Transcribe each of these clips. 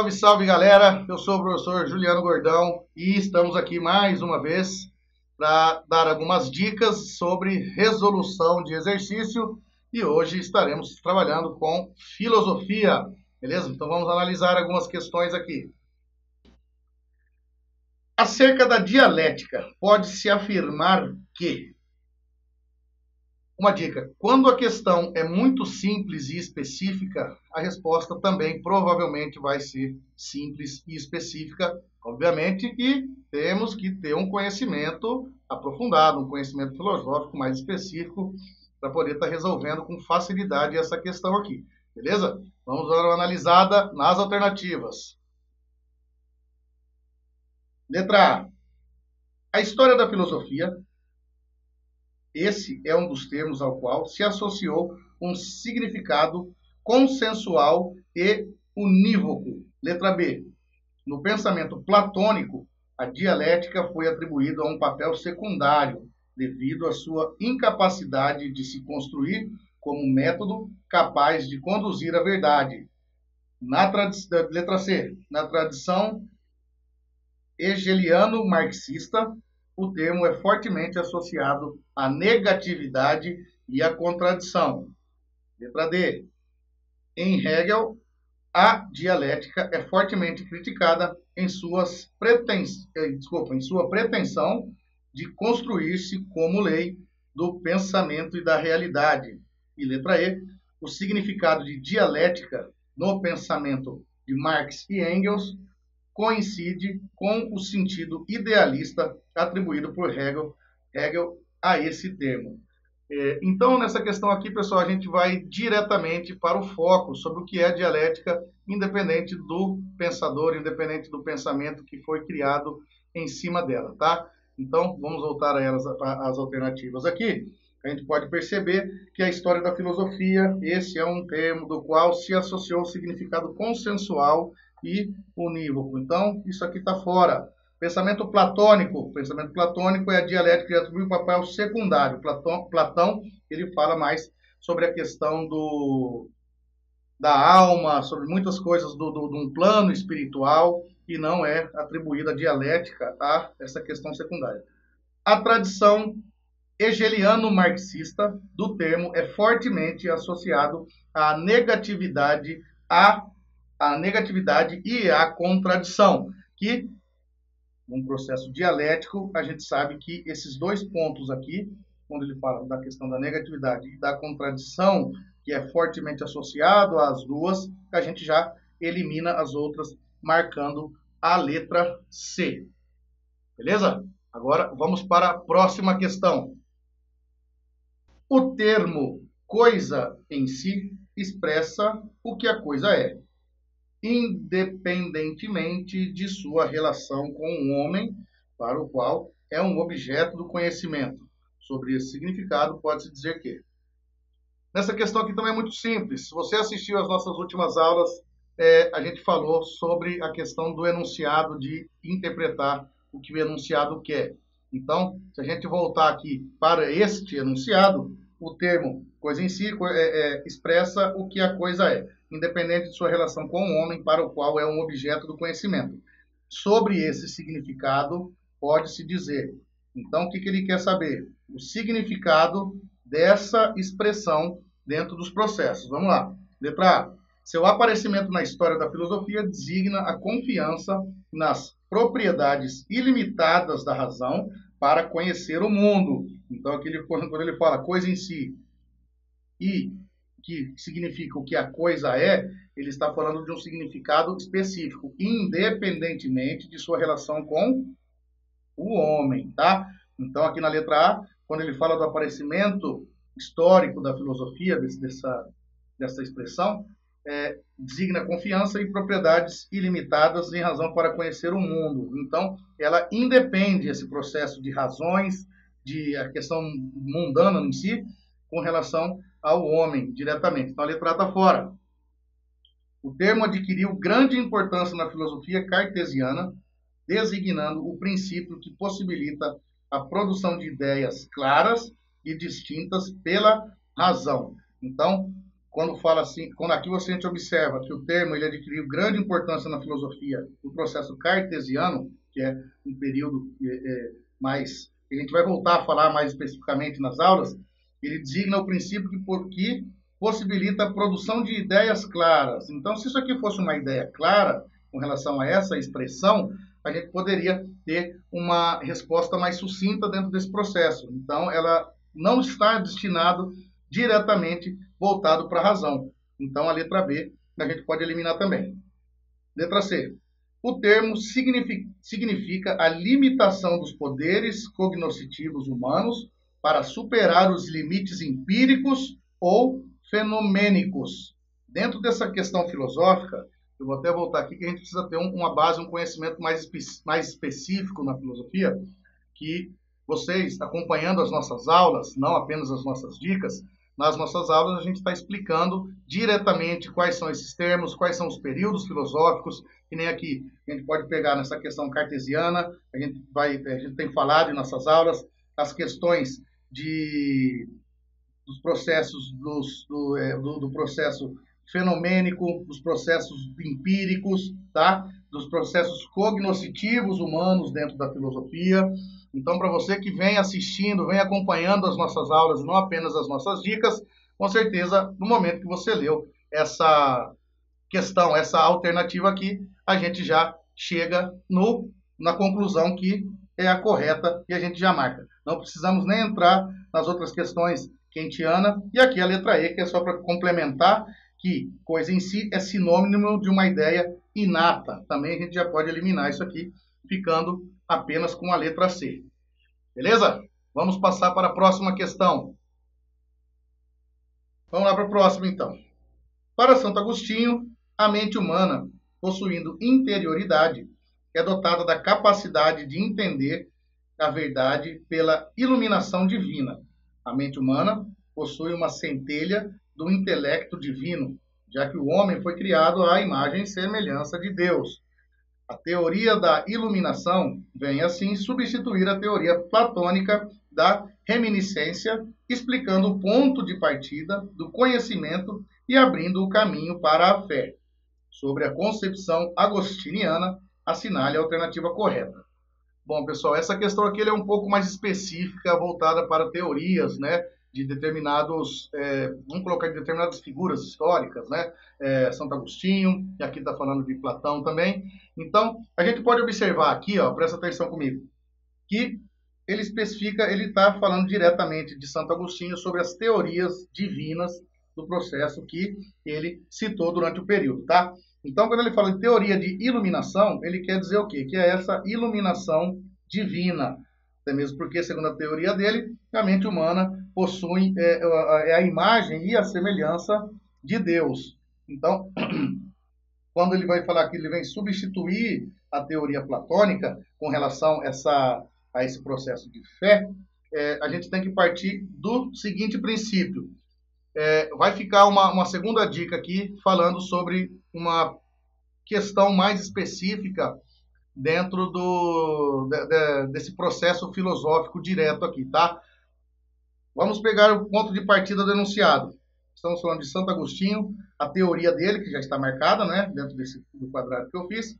Salve, salve galera! Eu sou o professor Juliano Gordão e estamos aqui mais uma vez para dar algumas dicas sobre resolução de exercício e hoje estaremos trabalhando com filosofia, beleza? Então vamos analisar algumas questões aqui. Acerca da dialética, pode-se afirmar que... Uma dica, quando a questão é muito simples e específica, a resposta também provavelmente vai ser simples e específica, obviamente, e temos que ter um conhecimento aprofundado, um conhecimento filosófico mais específico para poder estar resolvendo com facilidade essa questão aqui, beleza? Vamos dar uma analisada nas alternativas. Letra A. A história da filosofia. Esse é um dos termos ao qual se associou um significado consensual e unívoco. Letra B. No pensamento platônico, a dialética foi atribuída a um papel secundário, devido à sua incapacidade de se construir como método capaz de conduzir à verdade. Letra C. Na tradição hegeliano-marxista, o termo é fortemente associado à negatividade e à contradição. Letra D. Em Hegel, a dialética é fortemente criticada em sua pretensão de construir-se como lei do pensamento e da realidade. E letra E. O significado de dialética no pensamento de Marx e Engels coincide com o sentido idealista atribuído por Hegel a esse termo. Então, nessa questão aqui, pessoal, a gente vai diretamente para o foco sobre o que é dialética, independente do pensador, independente do pensamento que foi criado em cima dela, tá? Então, vamos voltar a elas, as alternativas aqui. A gente pode perceber que a história da filosofia, esse é um termo do qual se associou o significado consensual e unívoco. Então, isso aqui está fora. Pensamento platônico. Pensamento platônico é a dialética que atribui um papel secundário. Platão, ele fala mais sobre a questão da alma, sobre muitas coisas de um plano espiritual, e não é atribuída a dialética a essa questão secundária. A tradição hegeliano-marxista do termo é fortemente associado à negatividade e a contradição, que num processo dialético a gente sabe que esses dois pontos aqui, quando ele fala da questão da negatividade e da contradição, que é fortemente associado às duas, a gente já elimina as outras, marcando a letra C. Beleza? Agora vamos para a próxima questão. O termo coisa em si expressa o que a coisa é, independentemente de sua relação com o homem, para o qual é um objeto do conhecimento. Sobre esse significado, pode-se dizer que... Nessa questão aqui também é muito simples. Se você assistiu às nossas últimas aulas, a gente falou sobre a questão do enunciado, de interpretar o que o enunciado quer. Então, se a gente voltar aqui para este enunciado, o termo coisa em si expressa o que a coisa é, independente de sua relação com o homem, para o qual é um objeto do conhecimento. Sobre esse significado, pode-se dizer. Então, o que ele quer saber? O significado dessa expressão dentro dos processos. Vamos lá. Letra A. Seu aparecimento na história da filosofia designa a confiança nas propriedades ilimitadas da razão para conhecer o mundo. Então, aqui quando ele fala coisa em si e que significa o que a coisa é, ele está falando de um significado específico, independentemente de sua relação com o homem, tá? Então, aqui na letra A, quando ele fala do aparecimento histórico da filosofia, dessa expressão, designa confiança e propriedades ilimitadas em razão para conhecer o mundo. Então, ela independe esse processo de razões, de a questão mundana em si, com relação ao homem, diretamente. Então, a letra A está fora. O termo adquiriu grande importância na filosofia cartesiana, designando o princípio que possibilita a produção de ideias claras e distintas pela razão. Então, quando fala assim, quando aqui a gente observa que o termo ele adquiriu grande importância na filosofia no processo cartesiano, que é um período mais, que a gente vai voltar a falar mais especificamente nas aulas, ele designa o princípio que possibilita a produção de ideias claras. Então, se isso aqui fosse uma ideia clara com relação a essa expressão, a gente poderia ter uma resposta mais sucinta dentro desse processo. Então, ela não está destinado diretamente voltado para a razão. Então, a letra B a gente pode eliminar também. Letra C. O termo significa a limitação dos poderes cognoscitivos humanos para superar os limites empíricos ou fenomênicos. Dentro dessa questão filosófica, eu vou até voltar aqui, que a gente precisa ter uma base, um conhecimento mais específico na filosofia, que vocês, acompanhando as nossas aulas, não apenas as nossas dicas, nas nossas aulas a gente está explicando diretamente quais são esses termos, quais são os períodos filosóficos, que nem aqui a gente pode pegar nessa questão cartesiana, a gente tem falado em nossas aulas, as questões dos processos do processo fenomênico, dos processos empíricos, tá? Dos processos cognoscitivos humanos dentro da filosofia. Então, para você que vem assistindo, vem acompanhando as nossas aulas, não apenas as nossas dicas, com certeza, no momento que você leu essa questão, essa alternativa aqui, a gente já chega na conclusão que é a correta e a gente já marca. Não precisamos nem entrar nas outras questões kantiana, e aqui a letra E, que é só para complementar que coisa em si é sinônimo de uma ideia inata. Também a gente já pode eliminar isso aqui, ficando apenas com a letra C. Beleza? Vamos passar para a próxima questão. Vamos lá para a próxima, então. Para Santo Agostinho, a mente humana, possuindo interioridade, é dotada da capacidade de entender a verdade pela iluminação divina. A mente humana possui uma centelha do intelecto divino, já que o homem foi criado à imagem e semelhança de Deus. A teoria da iluminação vem, assim, substituir a teoria platônica da reminiscência, explicando o ponto de partida do conhecimento e abrindo o caminho para a fé. Sobre a concepção agostiniana, assinale a alternativa correta. Bom, pessoal, essa questão aqui é um pouco mais específica, voltada para teorias, né, de determinados, vamos colocar de determinadas figuras históricas, né, Santo Agostinho, e aqui está falando de Platão também. Então, a gente pode observar aqui, ó, presta atenção comigo, que ele especifica, ele está falando diretamente de Santo Agostinho sobre as teorias divinas do processo que ele citou durante o período, tá? Então, quando ele fala de teoria de iluminação, ele quer dizer o quê? Que é essa iluminação divina. Até mesmo porque, segundo a teoria dele, a mente humana possui a imagem e a semelhança de Deus. Então, quando ele vai falar que ele vem substituir a teoria platônica com relação a esse processo de fé, a gente tem que partir do seguinte princípio. Vai ficar uma segunda dica aqui, falando sobre uma questão mais específica dentro desse processo filosófico direto aqui, tá? Vamos pegar o ponto de partida do enunciado. Estamos falando de Santo Agostinho, a teoria dele, que já está marcada, né, dentro do quadrado que eu fiz,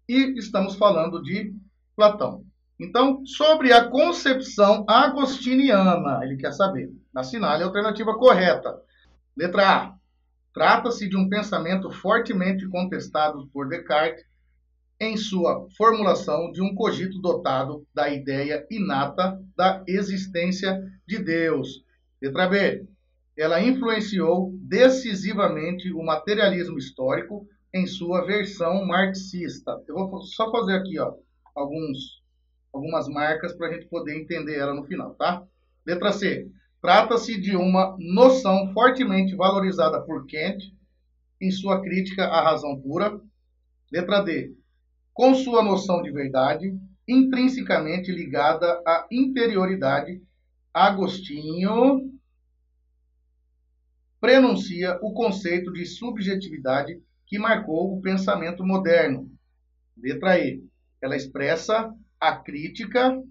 e estamos falando de Platão. Então, sobre a concepção agostiniana, ele quer saber. Assinale a alternativa correta. Letra A. Trata-se de um pensamento fortemente contestado por Descartes em sua formulação de um cogito dotado da ideia inata da existência de Deus. Letra B. Ela influenciou decisivamente o materialismo histórico em sua versão marxista. Eu vou só fazer aqui, ó, algumas marcas para a gente poder entender ela no final, tá? Letra C. Trata-se de uma noção fortemente valorizada por Kant em sua crítica à razão pura. Letra D. Com sua noção de verdade intrinsecamente ligada à interioridade, Agostinho prenuncia o conceito de subjetividade que marcou o pensamento moderno. Letra E. Ela expressa a crítica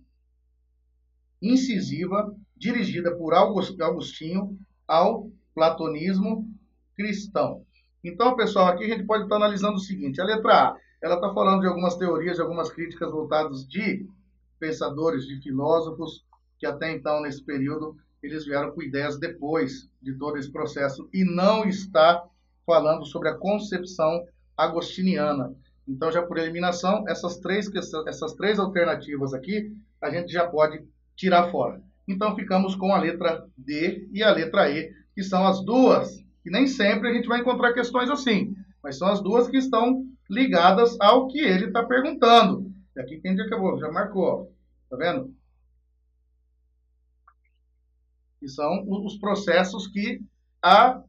incisiva dirigida por Agostinho ao platonismo cristão. Então, pessoal, aqui a gente pode estar analisando o seguinte: a letra A, ela está falando de algumas teorias, de algumas críticas voltadas de pensadores, de filósofos, que até então, nesse período, eles vieram com ideias depois de todo esse processo, e não está falando sobre a concepção agostiniana. Então, já por eliminação, essas três alternativas aqui, a gente já pode tirar fora. Então, ficamos com a letra D e a letra E, que são as duas, e nem sempre a gente vai encontrar questões assim, mas são as duas que estão ligadas ao que ele está perguntando. E aqui quem já acabou, já marcou, tá vendo? E são os processos que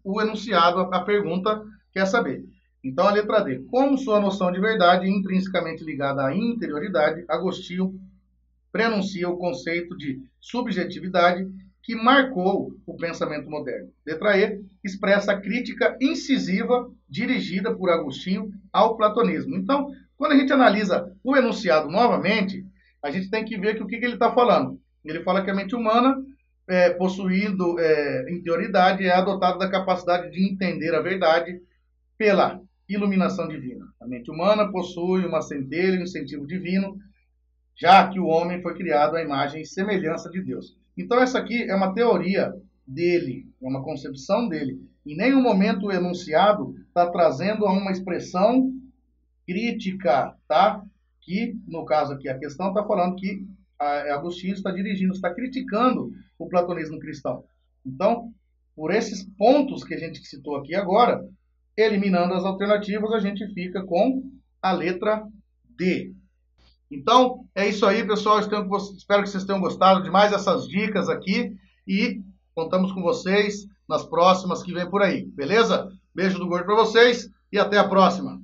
o enunciado, a pergunta, quer saber. Então, a letra D. Como sua noção de verdade intrinsecamente ligada à interioridade, Agostinho prenuncia o conceito de subjetividade que marcou o pensamento moderno. Letra E. Expressa a crítica incisiva dirigida por Agostinho ao platonismo. Então, quando a gente analisa o enunciado novamente, a gente tem que ver que o que ele está falando. Ele fala que a mente humana, possuindo interioridade, é adotada da capacidade de entender a verdade pela iluminação divina. A mente humana possui uma centelha, um incentivo divino, já que o homem foi criado à imagem e semelhança de Deus. Então, essa aqui é uma teoria dele, é uma concepção dele. Em nenhum momento o enunciado está trazendo a uma expressão crítica, tá? Que, no caso aqui, a questão está falando que Agostinho está dirigindo, está criticando o platonismo cristão. Então, por esses pontos que a gente citou aqui agora, eliminando as alternativas, a gente fica com a letra D. Então, é isso aí, pessoal. Espero que vocês tenham gostado de mais essas dicas aqui e contamos com vocês nas próximas que vem por aí, beleza? Beijo do gordo para vocês e até a próxima.